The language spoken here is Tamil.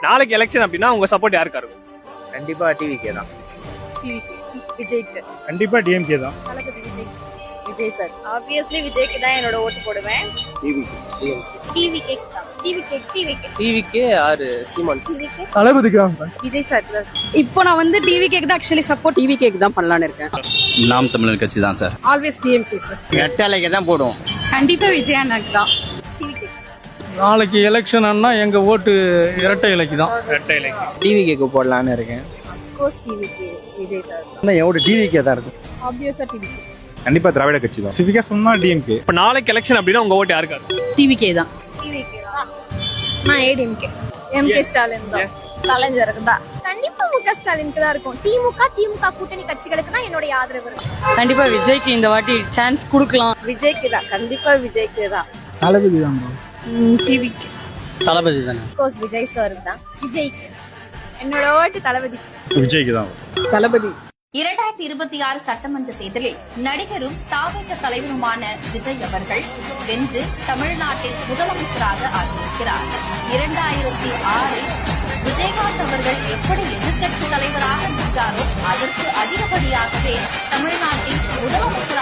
நாளைக்கு எலெக்ஷன் அப்படின்னா உங்க சப்போர்ட் யாருக்கா இருக்கும்? கண்டிப்பா டிவிக்கே தான். விஜய்க்கு. கண்டிப்பா டிஎம்கே தான். தளபதி விஜய். விஜய் சார். ஆப்வியஸ்லி விஜய்க்கு தான் என்னோட ஓட்டு போடுவேன். டிவிகே யாரு சீமான் தளபதிக்கு தான். விஜய் சார். இப்போ நான் வந்து டிவிகேக்கு தான் ஆக்சுவலி சப்போர்ட் டிவிகேக்கு தான் பண்ணலாம்னு இருக்கேன். நாம் தமிழர் கட்சி தான் சார். Always DMK sir. ரெட்டலைக்கு தான் போடுவோம். கண்டிப்பா விஜய் அண்ணாக்கு தான். நாளைக்கு எலெக்ஷன் ஆனா எங்க ஓட்டு இரட்டை இலைக்கு தான். ரெட்டை இலக்கியம். டிவிக்கு போடலான்னு இருக்கேன். கோஸ் டிவிகே விஜய் சார். எவ்வளவு டிவிக்கே தான் இருக்கும். ஆப்வியஸா டிவிகே. கண்டிப்பா திராவிட கட்சி தான். சிவிகா சொன்னா டிஎம்கே. இப்ப நாளைக்கு எலெக்ஷன் அப்படின்னா உங்க ஓட்டு யாருக்கா இருக்கும்? டிவிகே தான். டிவிகே தான். நான் ஏடிஎம்கே. எம்கே ஸ்டாலின் தான். கலைஞருக்கு தான். கண்டிப்பா முக ஸ்டாலினுக்கு தான் இருக்கும். திமுக கூட்டணி கட்சிகளுக்கு தான் என்னோட ஆதரவு இருக்கு. கண்டிப்பா விஜய்க்கு இந்த வாட்டி சான்ஸ் கொடுக்கலாம். விஜய்க்கு தான். கண்டிப்பா விஜய்க்கு தான். தளபதி தான். டிவிகே. தளபதி தானே. கோர்ஸ் விஜய் சார் தான். விஜய். என்னோட ஓட்டு தளபதி. விஜய்க்கு தான். தளபதி. 2026 சட்டமன்ற தேர்தலில் நடிகரும் தாவேக தலைவருமான விஜய் அவர்கள் வென்று தமிழ்நாட்டின் முதலமைச்சராக ஆகியிருக்கிறார். 2006 விஜயகாந்த் அவர்கள் எப்படி எதிர்க்கட்சி தலைவராக நின்றாரோ அதற்கு அதிகப்படியாகவே தமிழ்நாட்டின் முதலமைச்சராக